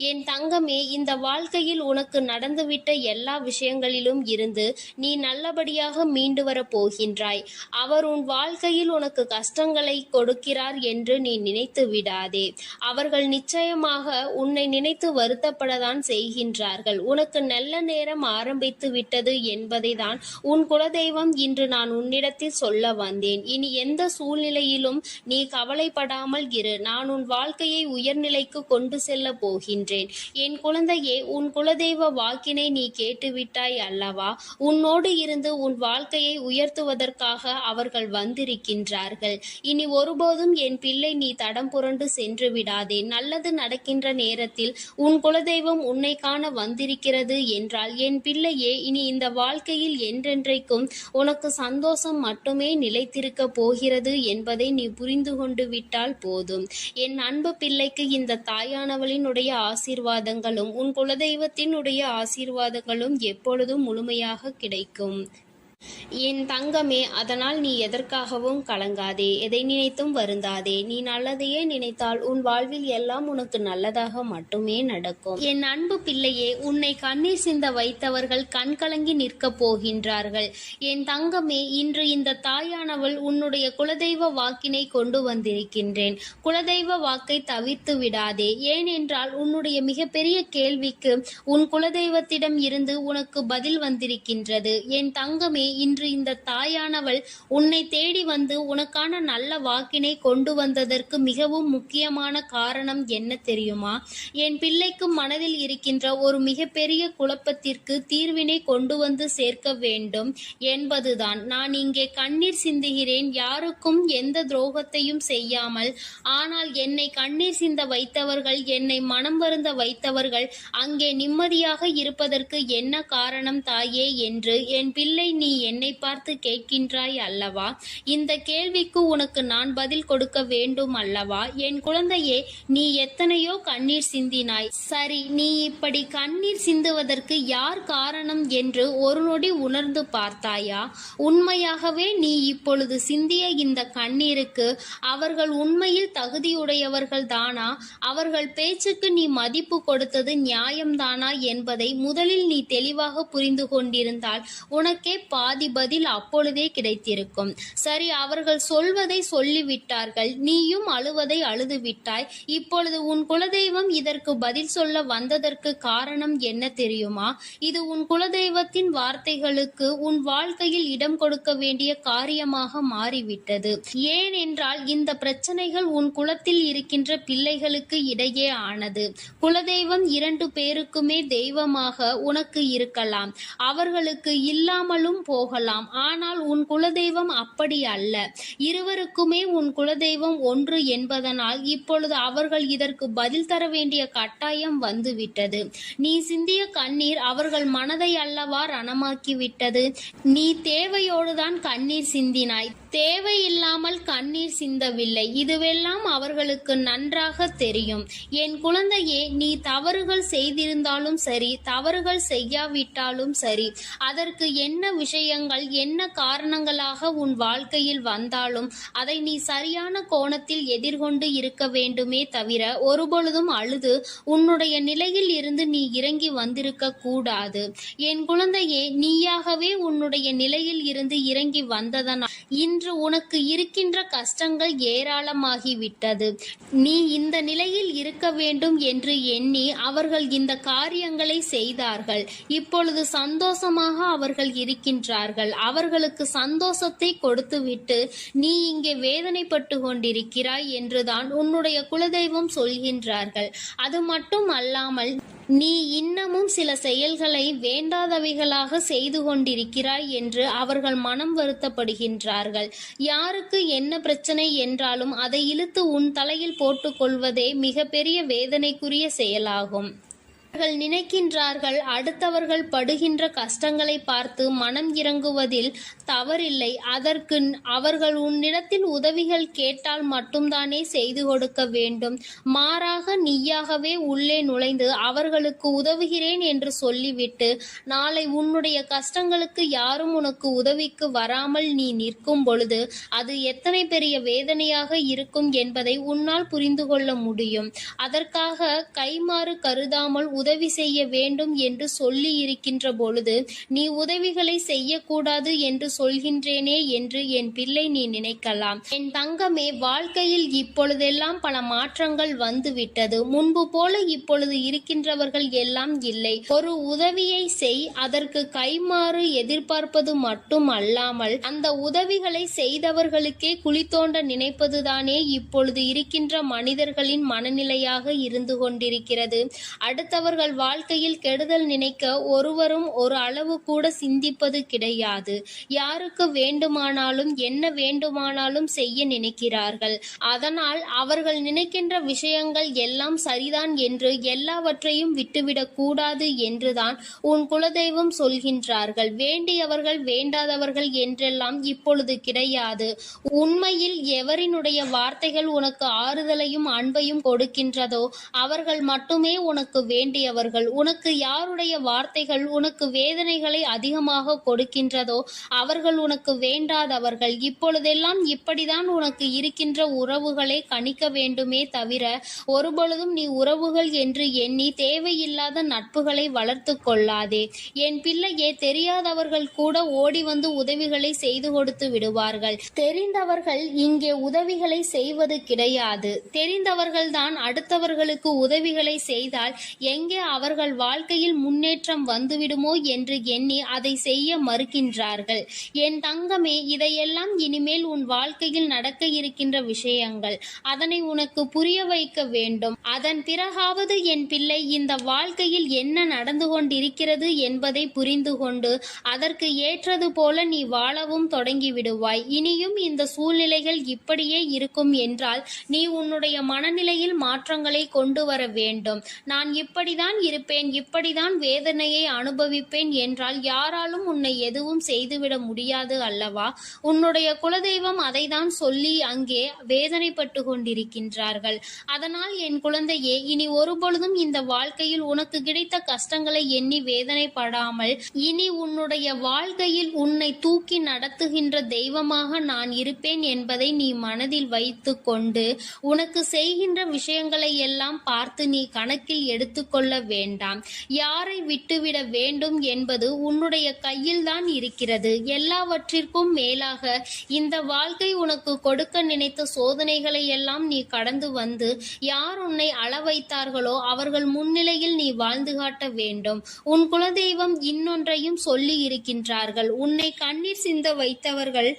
என் தங்கமே, இந்த வாழ்க்கையில் உனக்கு நடந்துவிட்ட எல்லா விஷயங்களிலும் இருந்து நீ நல்லபடியாக மீண்டு வரப் போகின்றாய். அவர் உன் வாழ்க்கையில் உனக்கு கஷ்டங்களை கொடுக்கிறார் என்று நீ நினைத்து விடாதே. அவர்கள் நிச்சயமாக உன்னை நினைத்து வருத்தப்பட தான் செய்கின்றார்கள். உனக்கு நல்ல நேரம் ஆரம்பித்து விட்டது என்பதை தான் உன் குலதெய்வம் இன்று நான் உன்னிடத்தில் சொல்ல வந்தேன். இனி எந்த சூழ்நிலையிலும் நீ கவலைப்படாமல் இரு. நான் உன் வாழ்க்கையை உயர்நிலைக்கு கொண்டு செல்ல போகின்றேன். என் குழந்தையே, உன் குலதெய்வ வாக்கினை நீ கேட்டுவிட்டாய் அல்லவா? உன்னோடு இருந்து உன் வாழ்க்கையை உயர்த்துவதற்காக அவர்கள் வந்திருக்கின்றார்கள். இனி ஒருபோதும் என் பிள்ளை நீ தடம் புரண்டு சென்று விடாதே. நல்லது நடக்கின்ற நேரத்தில் உன் குலதெய்வ குலதெய்வம் உன்னை காண வந்திருக்கிறது என்றால் என் பிள்ளையே, இனி இந்த வாழ்க்கையில் என்றென்றைக்கும் உனக்கு சந்தோஷம் மட்டுமே நிலைத்திருக்க போகிறது என்பதை நீ புரிந்து கொண்டு விட்டால் போதும். என் அன்பு பிள்ளைக்கு இந்த தாயானவளினுடைய ஆசீர்வாதங்களும் உன் குலதெய்வத்தினுடைய ஆசீர்வாதங்களும் எப்பொழுதும் முழுமையாக கிடைக்கும். என் தங்கமே, அதனால் நீ எதற்காகவும் கலங்காதே, எதை நினைத்தும் வருந்தாதே. நீ நல்லதையே நினைத்தால் உன் வாழ்வில் எல்லாம் உனக்கு நல்லதாக மட்டுமே நடக்கும். என் அன்பு பிள்ளையே, உன்னை கண்ணீர் சிந்த வைத்தவர்கள் கண்கலங்கி நிற்கப் போகின்றார்கள். என் தங்கமே, இன்று இந்த தாயானவள் உன்னுடைய குலதெய்வ வாக்கினை கொண்டு வந்திருக்கின்றேன். குலதெய்வ வாக்கை தவிர்த்து விடாதே. ஏனென்றால் உன்னுடைய மிகப்பெரிய கேள்விக்கு உன் குலதெய்வத்திடம் இருந்து உனக்கு பதில் வந்திருக்கின்றது. என் தங்கமே, இன்று இந்த தாயானவள் உன்னை தேடி வந்து உனக்கான நல்ல வாக்கினை கொண்டு வந்ததற்கு மிகவும் முக்கியமான காரணம் என்ன தெரியுமா? என் பிள்ளைக்கு மனதில் இருக்கின்ற ஒரு மிகப்பெரிய குழப்பத்திற்கு தீர்வினை கொண்டு வந்து சேர்க்க வேண்டும் என்பதுதான். நான் இங்கே கண்ணீர் சிந்துகிறேன், யாருக்கும் எந்த துரோகத்தையும் செய்யாமல். ஆனால் என்னை கண்ணீர் சிந்த வைத்தவர்கள், என்னை மனம் வருந்த வைத்தவர்கள் அங்கே நிம்மதியாக இருப்பதற்கு என்ன காரணம் தாயே என்று என் பிள்ளை நீ என்னை பார்த்து கேட்கின்றாய் அல்லவா? இந்த கேள்விக்கு உனக்கு நான் பதில் கொடுக்க வேண்டும் அல்லவா? என் குழந்தையே, நீ எத்தனையோ கண்ணீர் சிந்தினாய். சரி, நீ இப்படி கண்ணீர் சிந்துவதற்கு யார் காரணம் என்று ஒரு நொடி உணர்ந்து பார்த்தாயா? உண்மையாகவே நீ இப்பொழுது சிந்திய இந்த கண்ணீருக்கு அவர்கள் உண்மையில் தகுதியுடையவர்கள் தானா? அவர்கள் பேச்சுக்கு நீ மதிப்பு கொடுத்தது நியாயம்தானா என்பதை முதலில் நீ தெளிவாக புரிந்து கொண்டிருந்தால் உனக்கே பாதி பதில் அப்பொழுதே கிடைத்திருக்கும். சரி, அவர்கள் சொல்வதை சொல்லிவிட்டார்கள், நீயும் அழுவதை அழுது விட்டாய். இப்பொழுது உன் குலதெய்வம் இதற்கு பதில் சொல்ல வந்ததற்கு காரணம் என்ன தெரியுமா? இது உன் குலதெய்வத்தின் வார்த்தைகளுக்கு உன் வாழ்க்கையில் இடம் கொடுக்க வேண்டிய காரியமாக மாறிவிட்டது. ஏனென்றால் இந்த பிரச்சனைகள் உன் குலத்தில் இருக்கின்ற பிள்ளைகளுக்கு இடையே ஆனது. குலதெய்வம் 2 பேருக்குமே தெய்வமாக உனக்கு இருக்கலாம், அவர்களுக்கு இல்லாமலும் போகலாம். ஆனால் உன் குலதெய்வம் அப்படி அல்ல. இருவருக்குமே உன் குலதெய்வம் ஒன்று என்பதனால் இப்பொழுது அவர்கள் இதற்கு பதில் தர வேண்டிய கட்டாயம் வந்துவிட்டது. நீ சிந்திய கண்ணீர் அவர்கள் மனதை அல்லவா ரணமாக்கிவிட்டது. நீ தேவையோடுதான் கண்ணீர் சிந்தினாய், தேவையில்லாமல் கண்ணீர் சிந்தவில்லை. இதுவெல்லாம் அவர்களுக்கு நன்றாக தெரியும். என் குழந்தையே, நீ தவறுகள் செய்திருந்தாலும் சரி, தவறுகள் செய்யாவிட்டாலும் சரி, அதற்கு என்ன விஷயங்கள் என்ன காரணங்களாக உன் வாழ்க்கையில் வந்தாலும் அதை நீ சரியான கோணத்தில் எதிர்கொண்டு இருக்க வேண்டுமே தவிர ஒருபொழுதும் அழுது உன்னுடைய நிலையில் இருந்து நீ இறங்கி வந்திருக்க கூடாது. என் குழந்தையே, நீயாகவே உன்னுடைய நிலையில் இருந்து இறங்கி வந்ததனால் இன்று உனக்கு இருக்கின்ற கஷ்டங்கள் ஏராளமாகிவிட்டது. நீ இந்த நிலையில் இருக்க வேண்டும் என்று எண்ணி அவர்கள் இந்த காரியங்களை செய்தார்கள். இப்பொழுது சந்தோஷமாக அவர்கள் இருக்கின்றார்கள். அவர்களுக்கு சந்தோஷத்தை கொடுத்துவிட்டு நீ இங்கே வேதனைப்பட்டு கொண்டிருக்கிறாய் என்றுதான் உன்னுடைய குலதெய்வம் சொல்கின்றார்கள். அது மட்டும் அல்லாமல் நீ இன்னமும் சில செயல்களை வேண்டாதவைகளாக செய்து கொண்டிருக்கிறாய் என்று அவர்கள் மனம் வருத்தப்படுகின்றார்கள். யாருக்கு என்ன பிரச்சனை என்றாலும் அதை இழுத்து உன் தலையில் போட்டுக்கொள்வதே மிகப்பெரிய வேதனைக்குரிய செயலாகும். அவர்கள் நினைக்கின்றார்கள் அடுத்தவர்கள் படுகின்ற கஷ்டங்களை பார்த்து மனம் இறங்குவதில் தவறில்லை. அதற்கு அவர்கள் உன்னிடத்தில் உதவிகள் கேட்டால் மட்டும்தானே செய்து கொடுக்க வேண்டும். மாறாக நீயாகவே உள்ளே நுழைந்து அவர்களுக்கு உதவுகிறேன் என்று சொல்லிவிட்டு நாளை உன்னுடைய கஷ்டங்களுக்கு யாரும் உனக்கு உதவிக்கு வராமல் நீ நிற்கும் பொழுது அது எத்தனை பெரிய வேதனையாக இருக்கும் என்பதை உன்னால் புரிந்து கொள்ள முடியும். அதற்காக கைமாறு கருதாமல் உதவி செய்ய வேண்டும் என்று சொல்லி இருக்கின்ற பொழுது நீ உதவிகளை செய்யக்கூடாது என்று சொல்கின்றேனே என்று என் பிள்ளை நீ நினைக்கலாம். என் தங்கமே, வாழ்க்கையில் இப்பொழுதெல்லாம் பல மாற்றங்கள் வந்துவிட்டது. முன்பு போல இப்பொழுது இருக்கின்றவர்கள் எல்லாம் இல்லை. ஒரு உதவியை செய், அதற்கு கைமாறு எதிர்பார்ப்பது மட்டும் அல்லாமல் அந்த உதவிகளை செய்தவர்களுக்கே குழி தோண்ட நினைப்பதுதானே இப்பொழுது இருக்கின்ற மனிதர்களின் மனநிலையாக இருந்து கொண்டிருக்கிறது. அடுத்தவர் அடுத்தவர்கள் வாழ்க்கையில் கெடுதல் நினைக்க ஒருவரும் ஒரு அளவு கூட சிந்திப்பது கிடையாது. யாருக்கு வேண்டுமானாலும் என்ன வேண்டுமானாலும் செய்ய நினைக்கிறார்கள். அதனால் அவர்கள் நினைக்கின்ற விஷயங்கள் எல்லாம் சரிதான் என்று எல்லாவற்றையும் விட்டுவிடக் கூடாது என்றுதான் உன் குலதெய்வம் சொல்கின்றார்கள். வேண்டியவர்கள் வேண்டாதவர்கள் என்றெல்லாம் இப்பொழுது கிடையாது. உண்மையில் எவரினுடைய வார்த்தைகள் உனக்கு ஆறுதலையும் அன்பையும் கொடுக்கின்றதோ அவர்கள் மட்டுமே உனக்கு வேண்டியவர்கள். உனக்கு யாருடைய வார்த்தைகள் உனக்கு வேதனைகளை அதிகமாக கொடுக்கின்றதோ அவர்கள் உனக்கு வேண்டாதவர்கள். இப்பொழுதெல்லாம் இப்படிதான் உனக்கு இருக்கின்ற உறவுகளை கணிக்க வேண்டுமே தவிர ஒருபொழுதும் நீ உறவுகள் என்று எண்ணி தேவையில்லாத நட்புகளை வளர்த்து கொள்ளாதே. என் பிள்ளையே, தெரியாதவர்கள் கூட ஓடி வந்து உதவிகளை செய்து கொடுத்து விடுவார்கள். தெரிந்தவர்கள் இங்கே உதவிகளை செய்வது கிடையாது. தெரிந்தவர்கள்தான் அடுத்தவர்களுக்கு உதவிகளை செய்தால் எங்கே அவர்கள் வாழ்க்கையில் முன்னேற்றம் வந்துவிடுமோ என்று எண்ணி அதை செய்ய மறுக்கின்றார்கள். என் தங்கமே, இதையெல்லாம் இனிமேல் உன் வாழ்க்கையில் நடக்க இருக்கின்ற விஷயங்கள். அதனை உனக்கு புரிய வைக்க வேண்டும். அதன் பிறகாவது என் பிள்ளை இந்த வாழ்க்கையில் என்ன நடந்து கொண்டிருக்கிறது என்பதை புரிந்து கொண்டு அதற்கு ஏற்றது போல நீ வாழவும் தொடங்கி விடுவாய். இனியும் இந்த சூழ்நிலைகள் இப்படியே இருக்கும் என்றால் நீ உன்னுடைய மனநிலையில் மாற்றங்களை கொண்டு வர வேண்டும். நான் இப்படிதான் இருப்பேன், இப்படிதான் வேதனையை அனுபவிப்பேன் என்றால் யாராலும் உன்னை எதுவும் செய்துவிட முடியாது அல்லவா? உன்னுடைய குலதெய்வம் அதைதான் சொல்லி அங்கே வேதனைப்பட்டு கொண்டிருக்கின்றார்கள். அதனால் என் குழந்தையே, இனி ஒருபொழுதும் இந்த வாழ்க்கையில் உனக்கு கிடைத்த கஷ்டங்களை எண்ணி வேதனைப்படாமல் இனி உன்னுடைய வாழ்க்கையில் உன்னை தூக்கி நடத்துகின்ற தெய்வமாக நான் இருப்பேன் என்பதை நீ மனதில் வைத்து கொண்டு உனக்கு செய்கின்ற விஷயங்களை எல்லாம் பார்த்து நீ கணக்கில் எடுத்துக்கொள்ள வேண்டாம். யாரை விட்டுவிட வேண்டும் என்பது உன்னுடைய கையில்தான் இருக்கிறது. எல்லாவற்றிற்கும் மேலாக இந்த வாழ்க்கை உனக்கு கொடுக்க நினைத்த சோதனைகளை எல்லாம் நீ கடந்து வந்து யார் உன்னை அள வைத்தார்களோ அவர்கள் முன்னிலையில் நீ வாழ்ந்து காட்ட வேண்டும். உன் குலதெய்வம் இன்னொன்றையும் சொல்லி இருக்கின்றார்கள். உன்னை கண்ணீர் சிந்த வைத்தவர்கள்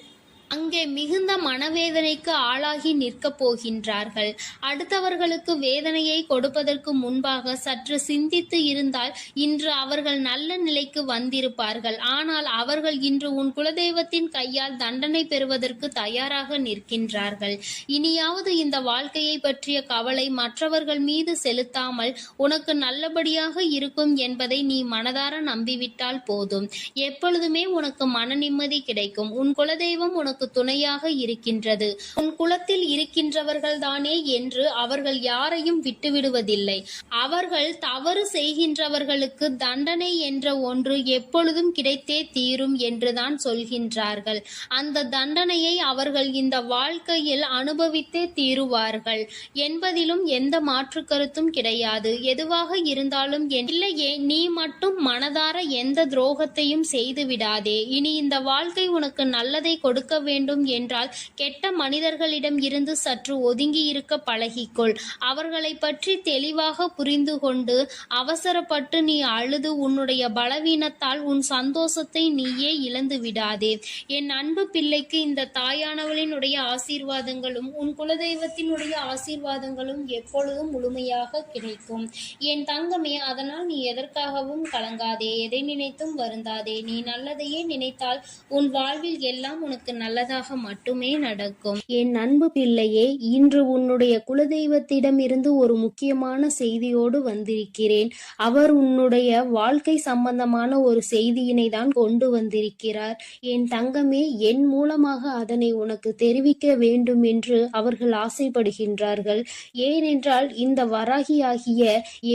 அங்கே மிகுந்த மனவேதனைக்கு ஆளாகி நிற்கப் போகின்றார்கள். அடுத்தவர்களுக்கு வேதனையை கொடுப்பதற்கு முன்பாக சற்று சிந்தித்து இருந்தால் இன்று அவர்கள் நல்ல நிலைக்கு வந்திருப்பார்கள். ஆனால் அவர்கள் இன்று உன் குலதெய்வத்தின் கையால் தண்டனை பெறுவதற்கு தயாராக நிற்கின்றார்கள். இனியாவது இந்த வாழ்க்கையை பற்றிய கவலை மற்றவர்கள் மீது செலுத்தாமல் உனக்கு நல்லபடியாக இருக்கும் என்பதை நீ மனதார நம்பிவிட்டால் போதும். எப்பொழுதுமே உனக்கு மன நிம்மதி கிடைக்கும். உன் குலதெய்வம் உனக்கு துணையாக இருக்கின்றது. உன் குலத்தில் இருக்கின்றவர்கள் தானே என்று அவர்கள் யாரையும் விட்டுவிடுவதில்லை. அவர்கள் தவறு செய்கின்றவர்களுக்கு தண்டனை என்ற ஒன்று எப்பொழுதும் கிடைத்தே தீரும் என்றுதான் சொல்கின்றார்கள். அந்த தண்டனையை அவர்கள் இந்த வாழ்க்கையில் அனுபவித்தே தீருவார்கள் என்பதிலும் எந்த மாற்று கருத்தும் கிடையாது. எதுவாக இருந்தாலும் இல்லையே, நீ மட்டும் மனதார எந்த துரோகத்தையும் செய்து விடாதே. இனி இந்த வாழ்க்கை உனக்கு நல்லதை கொடுக்க வேண்டும் என்றால் கெட்ட மனிதர்களிடம் இருந்து சற்று ஒதுங்கி இருக்க பழகிக்கொள். அவர்களை பற்றி தெளிவாக புரிந்து கொண்டு அவசரப்பட்டு நீ அழுது உன்னுடைய பலவீனத்தால் உன் சந்தோஷத்தை நீயே இழந்து விடாதே. என் அன்பு பிள்ளைக்கு இந்த தாயானவளினுடைய ஆசீர்வாதங்களும் உன் குலதெய்வத்தினுடைய ஆசீர்வாதங்களும் எப்பொழுதும் முழுமையாக கிடைக்கும். என் தங்கமே, அதனால் நீ எதற்காகவும் கலங்காதே, எதை நினைத்தும் வருந்தாதே. நீ நல்லதையே நினைத்தால் உன் வாழ்வில் எல்லாம் உனக்கு நல்லதாக மட்டுமே நடக்கும். என் அன்பு பிள்ளையே, இன்று உன்னுடைய குலதெய்வத்திடம் இருந்து ஒரு முக்கியமான செய்தியோடு வந்திருக்கிறேன். அவர் உன்னுடைய வாழ்க்கை சம்பந்தமான ஒரு செய்தியினை தான் கொண்டு வந்திருக்கிறார். என் தங்கமே, என் மூலமாக அதனை உனக்கு தெரிவிக்க வேண்டும் என்று அவர்கள் ஆசைப்படுகின்றார்கள். ஏனென்றால் இந்த வராகியாகிய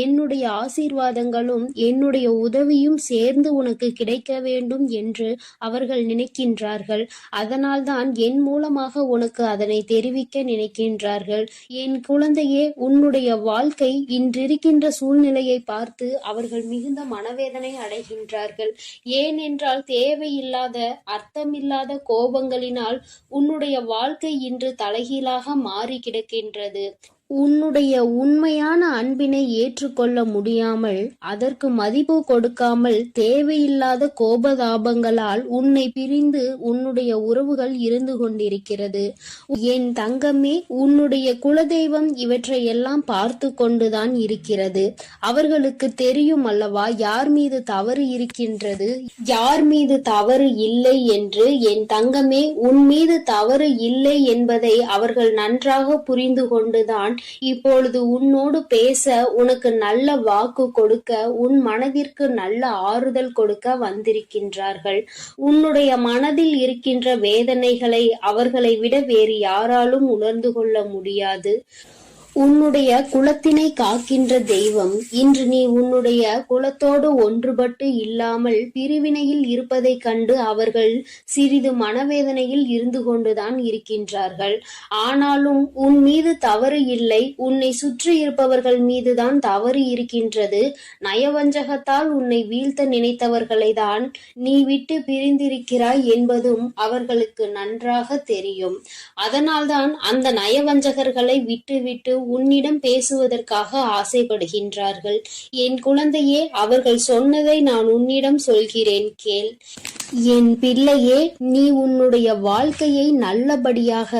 என்னுடைய ஆசீர்வாதங்களும் என்னுடைய உதவியும் சேர்ந்து உனக்கு கிடைக்க வேண்டும் என்று அவர்கள் நினைக்கின்றார்கள். அதனால்தான் என் மூலமாக உனக்கு அதனை தெரிவிக்க நினைக்கின்றார்கள். என் குழந்தையே, உன்னுடைய வாழ்க்கை இன்றிருக்கின்ற சூழ்நிலையை பார்த்து அவர்கள் மிகுந்த மனவேதனை அடைகின்றார்கள். ஏனென்றால் தேவையில்லாத அர்த்தமில்லாத கோபங்களினால் உன்னுடைய வாழ்க்கை இன்று தலைகீழாக மாறி கிடக்கின்றது. உன்னுடைய உண்மையான அன்பினை ஏற்றுக்கொள்ள முடியாமல், அதற்கு மதிப்பு கொடுக்காமல், தேவையில்லாத கோபதாபங்களால் உன்னை பிரிந்து உன்னுடைய உறவுகள் இருந்து கொண்டிருக்கிறது. என் தங்கமே, உன்னுடைய குலதெய்வம் இவற்றையெல்லாம் பார்த்து கொண்டுதான் இருக்கிறது. அவர்களுக்கு தெரியும் அல்லவா யார் மீது தவறு இருக்கின்றது, யார் மீது தவறு இல்லை என்று. என் தங்கமே, உன் மீது தவறு இல்லை என்பதை அவர்கள் நன்றாக புரிந்து கொண்டுதான் இப்பொழுது உன்னோடு பேச, உனக்கு நல்ல வாக்கு கொடுக்க, உன் மனதிற்கு நல்ல ஆறுதல் கொடுக்க வந்திருக்கின்றார்கள். உன்னுடைய மனதில் இருக்கின்ற வேதனைகளை அவர்களை விட வேறு யாராலும் உணர்ந்து கொள்ள முடியாது. உன்னுடைய குலத்தினை காக்கின்ற தெய்வம் இன்று நீ உன்னுடைய குலத்தோடு ஒன்றுபட்டு இல்லாமல் பிரிவினையில் இருப்பதைக் கண்டு அவர்கள் சிறிது மனவேதனையில் இருந்து கொண்டுதான் இருக்கின்றார்கள். ஆனாலும் உன் மீது தவறு இல்லை, உன்னை சுற்றி இருப்பவர்கள் மீதுதான் தவறு இருக்கின்றது. நயவஞ்சகத்தால் உன்னை வீழ்த்த நினைத்தவர்களை தான் நீ விட்டு பிரிந்திருக்கிறாய் என்பதும் அவர்களுக்கு நன்றாக தெரியும். அதனால்தான் அந்த நயவஞ்சகர்களை விட்டுவிட்டு உன்னிடம் பேசுவதற்காக ஆசைப்படுகின்றார்கள். என் குழந்தையே, அவர்கள் சொன்னதை நான் உன்னிடம் சொல்கிறேன், கேள். என் பிள்ளையே, நீ உன்னுடைய வாழ்க்கையை நல்லபடியாக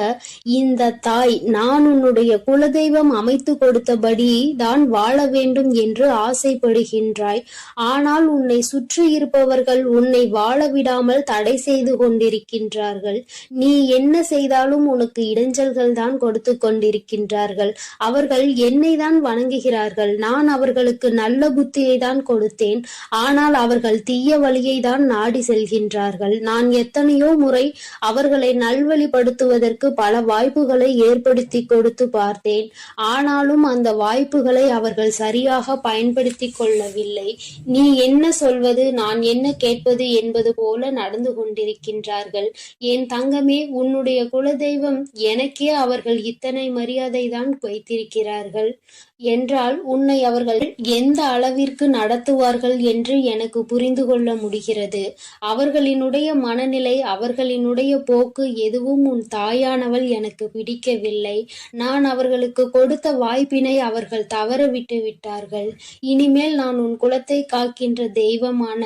இந்த தாய் நான் உன்னுடைய குலதெய்வம் அமைத்து கொடுத்தபடி தான் வாழ வேண்டும் என்று ஆசைப்படுகின்றாய். ஆனால் உன்னை சுற்றி இருப்பவர்கள் உன்னை வாழ விடாமல் தடை செய்து கொண்டிருக்கின்றார்கள். நீ என்ன செய்தாலும் உனக்கு இடைஞ்சல்கள் தான் கொடுத்து கொண்டிருக்கின்றார்கள். அவர்கள் என்னை தான் வணங்குகிறார்கள். நான் அவர்களுக்கு நல்ல புத்தியை தான் கொடுத்தேன். ஆனால் அவர்கள் தீய வழியை தான் நாடி செல்கிறார்கள். நான் எத்தனையோ முறை அவர்களை நல்வழிப்படுத்துவதற்கு பல வாய்ப்புகளை ஏற்படுத்தி கொடுத்து பார்த்தேன். ஆனாலும் அந்த வாய்ப்புகளை அவர்கள் சரியாக பயன்படுத்தி கொள்ளவில்லை. நீ என்ன சொல்வது, நான் என்ன கேட்பது என்பது போல நடந்து கொண்டிருக்கின்றார்கள். என் தங்கமே, உன்னுடைய குலதெய்வம் எனக்கே அவர்கள் இத்தனை மரியாதை தான் வைத்திருக்கிறார்கள் என்றால் உன்னை அவர்கள் எந்த அளவிற்கு நடத்துவார்கள் என்று எனக்கு புரிந்து கொள்ள முடிகிறது. அவர்களினுடைய மனநிலை, அவர்களினுடைய போக்கு எதுவும் உன் தாயானவள் எனக்கு பிடிக்கவில்லை. நான் அவர்களுக்கு கொடுத்த வாய்ப்பினை அவர்கள் தவற விட்டு விட்டார்கள். இனிமேல் நான் உன் குலத்தை காக்கின்ற தெய்வமான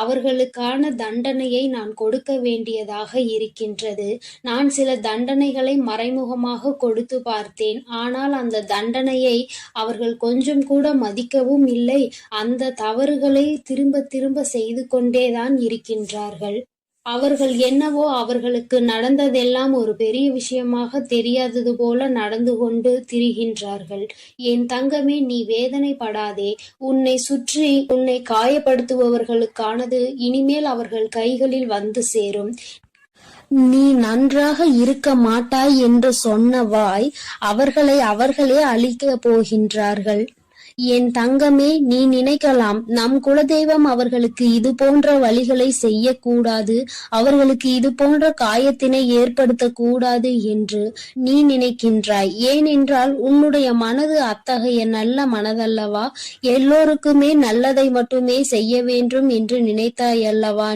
அவர்களுக்கான தண்டனையை நான் கொடுக்க வேண்டியதாக இருக்கின்றது. நான் சில தண்டனைகளை மறைமுகமாக கொடுத்து பார்த்தேன். ஆனால் அந்த தண்டனையை அவர்கள் கொஞ்சம் கூட மதிக்கவும் இல்லை. அந்த தவறுகளை திரும்ப திரும்ப செய்து கொண்டேதான் இருக்கின்றார்கள். அவர்கள் என்னவோ அவர்களுக்கு நடந்ததெல்லாம் ஒரு பெரிய விஷயமாக தெரியாதது போல நடந்து கொண்டு திரிகின்றார்கள். என் தங்கமே, நீ வேதனைப்படாதே. உன்னை சுற்றி உன்னை காயப்படுத்துபவர்களுக்கானது இனிமேல் அவர்கள் கைகளில் வந்து சேரும். நீ நன்றாக இருக்க மாட்டாய் என்று சொன்ன வாய் அவர்களே அழிக்கப் போகின்றார்கள். என் தங்கமே, நீ நினைக்கலாம் நம் குலதெய்வம் அவர்களுக்கு இது போன்ற வழிகளை செய்யக்கூடாது, அவர்களுக்கு இது போன்ற காயத்தினை ஏற்படுத்தக்கூடாது என்று நீ நினைக்கின்றாய். ஏனென்றால் உன்னுடைய மனது அத்தகைய நல்ல மனதல்லவா? எல்லோருக்குமே நல்லதை மட்டுமே செய்ய வேண்டும் என்று நினைத்தாய் அல்லவா?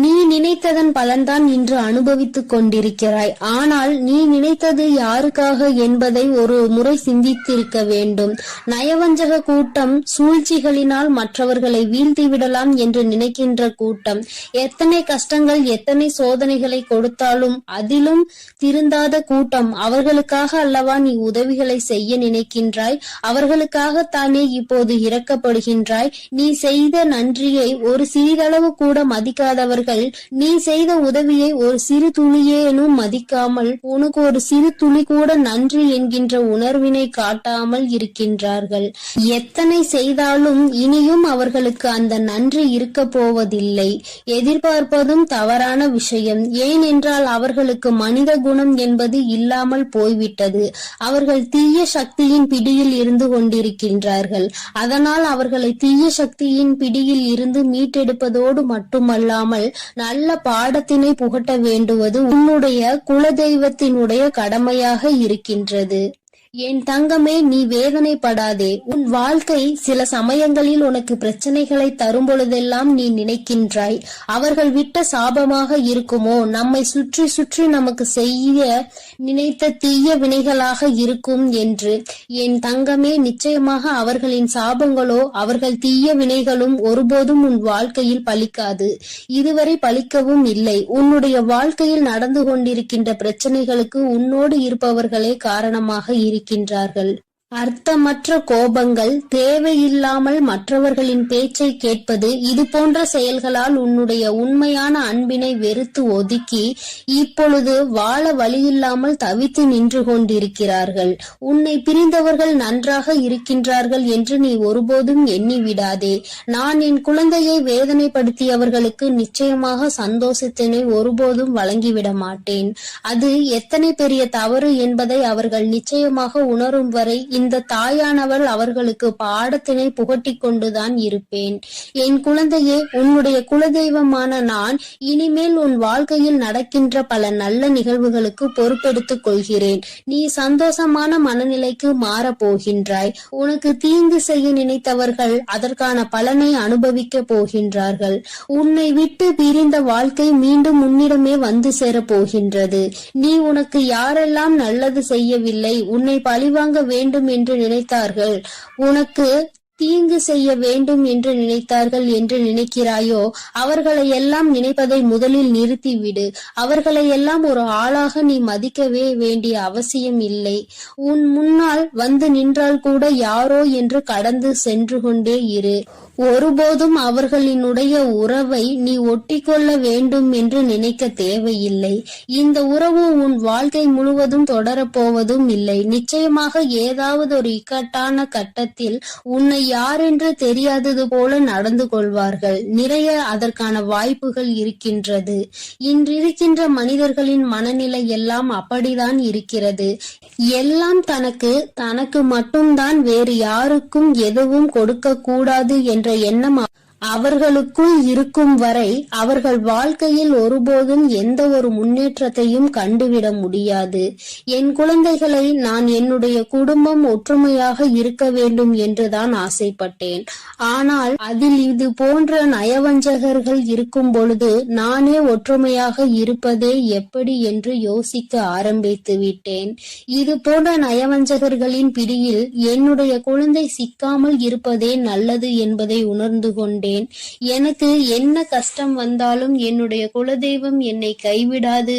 நீ நினைத்ததன் பலன்தான் இன்று அனுபவித்துக் கொண்டிருக்கிறாய். ஆனால் நீ நினைத்தது யாருக்காக என்பதை ஒரு முறை சிந்தித்திருக்க வேண்டும். நயவஞ்சக கூட்டம் சூழ்ச்சிகளினால் மற்றவர்களை வீழ்த்தி விடலாம் என்று நினைக்கின்ற கூட்டம் எத்தனை கஷ்டங்கள் எத்தனை சோதனைகளை கொடுத்தாலும் அதிலும் திருந்தாத கூட்டம். அவர்களுக்காக அல்லவா நீ உதவிகளை செய்ய நினைக்கின்றாய்? அவர்களுக்காகத்தானே இப்போது இரக்கப்படுகின்றாய்? நீ செய்த நன்றியை ஒரு சிறிதளவு கூட மதிக்காதவர்கள் நீ செய்த உதவியை ஒரு சிறு துளியேனும் மதிக்காமல் உனக்கு ஒரு சிறு துளி கூட நன்றி என்கின்ற உணர்வினை காட்டாமல் இருக்கின்றார்கள். எத்தனை செய்தாலும் இனியும் அவர்களுக்கு அந்த நன்றி இருக்க போவதில்லை. எதிர்பார்ப்பதும் தவறான விஷயம். ஏனென்றால் அவர்களுக்கு மனித குணம் என்பது இல்லாமல் போய்விட்டது. அவர்கள் தீய சக்தியின் பிடியில் இருந்து கொண்டிருக்கின்றார்கள். அதனால் அவர்களை தீய சக்தியின் பிடியில் இருந்து மீட்டெடுப்பதோடு மட்டுமல்லாமல் நல்ல பாடத்தினை புகட்ட வேண்டுவது உன்னுடைய குலதெய்வத்தினுடைய கடமையாக இருக்கின்றது. என் தங்கமே, நீ வேதனைப்படாதே. உன் வாழ்க்கை சில சமயங்களில் உனக்கு பிரச்சனைகளை தரும் பொழுதெல்லாம் நீ நினைக்கின்றாய், அவர்கள் விட்ட சாபமாக இருக்குமோ, நம்மை சுற்றி சுற்றி நமக்கு செய்ய நினைத்த தீய வினைகளாக இருக்கும் என்று. என் தங்கமே, நிச்சயமாக அவர்களின் சாபங்களோ அவர்கள் தீய வினைகளும் ஒருபோதும் உன் வாழ்க்கையில் பலிக்காது. இதுவரை பலிக்கவும் இல்லை. உன்னுடைய வாழ்க்கையில் நடந்து கொண்டிருக்கின்ற பிரச்சனைகளுக்கு உன்னோடு இருப்பவர்களே காரணமாக இருக்கின்றார்கள். அர்த்தமற்ற கோபங்கள், தேவையில்லாமல் மற்றவர்களின் பேச்சை கேட்பது, இது போன்ற செயல்களால் உன்னுடைய உண்மையான அன்பினை வெறுத்து ஒதுக்கி இப்பொழுது வாழ வழியில்லாமல் தவித்து நின்று கொண்டிருக்கிறார்கள். உன்னை பிரிந்தவர்கள் நன்றாக இருக்கின்றார்கள் என்று நீ ஒருபோதும் எண்ணி விடாதே. நான் என் குழந்தையை வேதனைப்படுத்தியவர்களுக்கு நிச்சயமாக சந்தோஷத்தினை ஒருபோதும் வழங்கிவிட மாட்டேன். அது எத்தனை பெரிய தவறு என்பதை அவர்கள் நிச்சயமாக உணரும் வரை இந்த தாயானவள் அவர்களுக்கு பாடத்தினை புகட்டி கொண்டுதான் இருப்பேன். என் குழந்தையே, உன்னுடைய குலதெய்வமான நான் இனிமேல் உன் வாழ்க்கையில் நடக்கின்ற பல நல்ல நிகழ்வுகளுக்கு பொறுப்பெடுத்துக் கொள்கிறேன். நீ சந்தோஷமான மனநிலைக்கு மாறப் போகின்றாய். உனக்கு தீங்கு செய்ய நினைத்தவர்கள் அதற்கான பலனை அனுபவிக்க போகின்றார்கள். உன்னை விட்டு பிரிந்த வாழ்க்கை மீண்டும் உன்னிடமே வந்து சேரப் போகின்றது. நீ உனக்கு யாரெல்லாம் நல்லது செய்யவில்லை, உன்னை பழிவாங்க வேண்டும் என்று நினைத்தார்கள், உனக்கு தீங்கு செய்ய வேண்டும் என்று நினைத்தார்கள் என்று நினைக்கிறாயோ, அவர்களை எல்லாம் நினைப்பதை முதலில் நிறுத்திவிடு. அவர்களை எல்லாம் ஒரு ஆளாக நீ மதிக்கவே வேண்டிய அவசியம் இல்லை. உன் முன்னால் வந்து நின்றால் கூட யாரோ என்று கடந்து சென்று கொண்டே இரு. ஒருபோதும் அவர்களினுடைய உறவை நீ ஒட்டிக்கொள்ள வேண்டும் என்று நினைக்க தேவையில்லை. இந்த உறவு உன் வாழ்க்கை முழுவதும் தொடரப்போவதும் இல்லை. நிச்சயமாக ஏதாவது ஒரு இக்கட்டான கட்டத்தில் உன்னை யாரென்று தெரியாதது போல நடந்து கொள்வார்கள். நிறைய அதற்கான வாய்ப்புகள் இருக்கின்றது. இன்றிருக்கின்ற மனிதர்களின் மனநிலை எல்லாம் அப்படிதான் இருக்கிறது. எல்லாம் தனக்கு மட்டும்தான், வேறு யாருக்கும் எதுவும் கொடுக்க கூடாது என்ற எண்ணம் அவர்களுக்குள் இருக்கும் வரை அவர்கள் வாழ்க்கையில் ஒருபோதும் எந்த ஒரு முன்னேற்றத்தையும் கண்டுவிட முடியாது. என் குழந்தைகளை நான் என்னுடைய குடும்பம் ஒற்றுமையாக இருக்க வேண்டும் என்றுதான் ஆசைப்பட்டேன். ஆனால் அதில் இது போன்ற நயவஞ்சகர்கள் இருக்கும் பொழுது நானே ஒற்றுமையாக இருப்பதே எப்படி என்று யோசிக்க ஆரம்பித்து விட்டேன். இது போன்ற நயவஞ்சகர்களின் பிடியில் என்னுடைய குழந்தை சிக்காமல் இருப்பதே நல்லது என்பதை உணர்ந்து கொண்டேன். எனக்கு என்ன கஷ்டம் வந்தாலும் என்னுடைய குலதெய்வம் என்னை கைவிடாது,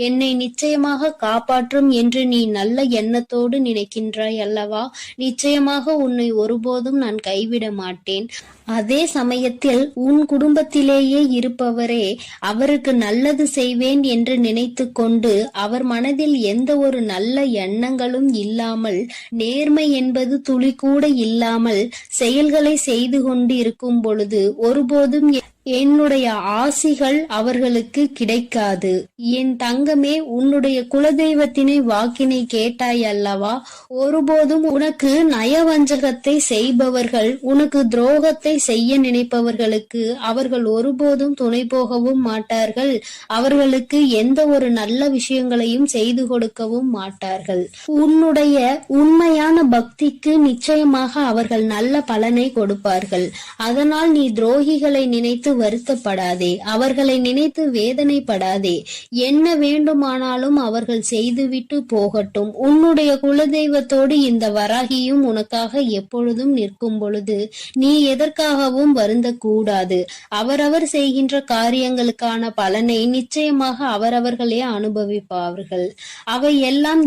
என்னை நிச்சயமாக காப்பாற்றும் என்று நீ நல்ல எண்ணத்தோடு நினைக்கின்றாய் அல்லவா? நிச்சயமாக உன்னை ஒருபோதும் நான் கைவிட மாட்டேன். அதே சமயத்தில் உன் குடும்பத்திலேயே இருப்பவரே அவருக்கு நல்லது செய்வேன் என்று நினைத்து கொண்டு அவர் மனதில் எந்த ஒரு நல்ல எண்ணங்களும் இல்லாமல், நேர்மை என்பது துளி கூட இல்லாமல் செயல்களை செய்து கொண்டு இருக்கும் பொழுது ஒருபோதும் என்னுடைய ஆசிகள் அவர்களுக்கு கிடைக்காது. என் தங்கமே, உன்னுடைய குலதெய்வத்தினை வாக்கினை கேட்டாய் அல்லவா? ஒருபோதும் உனக்கு நயவஞ்சகத்தை செய்பவர்கள், உனக்கு துரோகத்தை செய்ய நினைப்பவர்களுக்கு அவர்கள் ஒருபோதும் துணை போகவும் மாட்டார்கள். அவர்களுக்கு எந்த ஒரு நல்ல விஷயங்களையும் செய்து கொடுக்கவும் மாட்டார்கள். உன்னுடைய உண்மையான பக்திக்கு நிச்சயமாக அவர்கள் நல்ல பலனை கொடுப்பார்கள். அதனால் நீ துரோகிகளை நினைத்து வருத்தப்படாதே, அவர்களை நினைத்து வேதனைப்படாதே. என்ன வேண்டுமானாலும் அவர்கள் செய்துவிட்டு போகட்டும். உன்னுடைய குலதெய்வத்தோடு இந்த வராகியும் உனக்காக எப்பொழுதும் நிற்கும் பொழுது நீ எதற்காகவும் வருந்தக்கூடாது. அவரவர் செய்கின்ற காரியங்களுக்கான பலனை நிச்சயமாக அவரவர்களே அனுபவிப்பார்கள். அவை எல்லாம்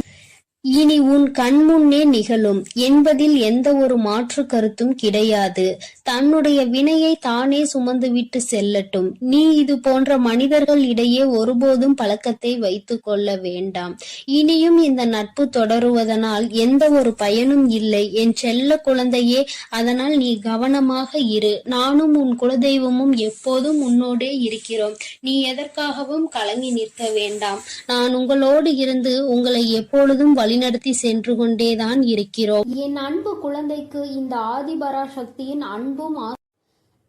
இனி உன் கண்முன்னே நிகழும் என்பதில் எந்த ஒரு மாற்று கருத்தும் கிடையாது. தன்னுடைய வினையை தானே சுமந்துவிட்டு செல்லட்டும். நீ இது போன்ற மனிதர்கள் இடையே ஒருபோதும் பழக்கத்தை வைத்துக் கொள்ள வேண்டாம். இனியும் இந்த நட்பு தொடருவதனால் எந்த ஒரு பயனும் இல்லை என் செல்ல குழந்தையே. அதனால் நீ கவனமாக இரு. நானும் உன் குலதெய்வமும் எப்போதும் உன்னோடே இருக்கிறோம். நீ எதற்காகவும் கலங்கி நிற்க வேண்டாம். நான் உங்களோடு இருந்து உங்களை எப்பொழுதும் வழிநடத்தி சென்று கொண்டேதான் இருக்கிறோம். என் அன்பு குழந்தைக்கு இந்த ஆதிபராசக்தியின் அன்பும்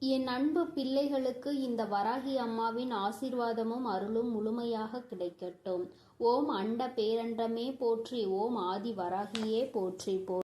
என் அன்பு பிள்ளைகளுக்கு இந்த வராகி அம்மாவின் ஆசீர்வாதமும் அருளும் முழுமையாக கிடைக்கட்டும். ஓம் அண்ட பேரண்டமே போற்றி. ஓம் ஆதி வராகியே போற்றி.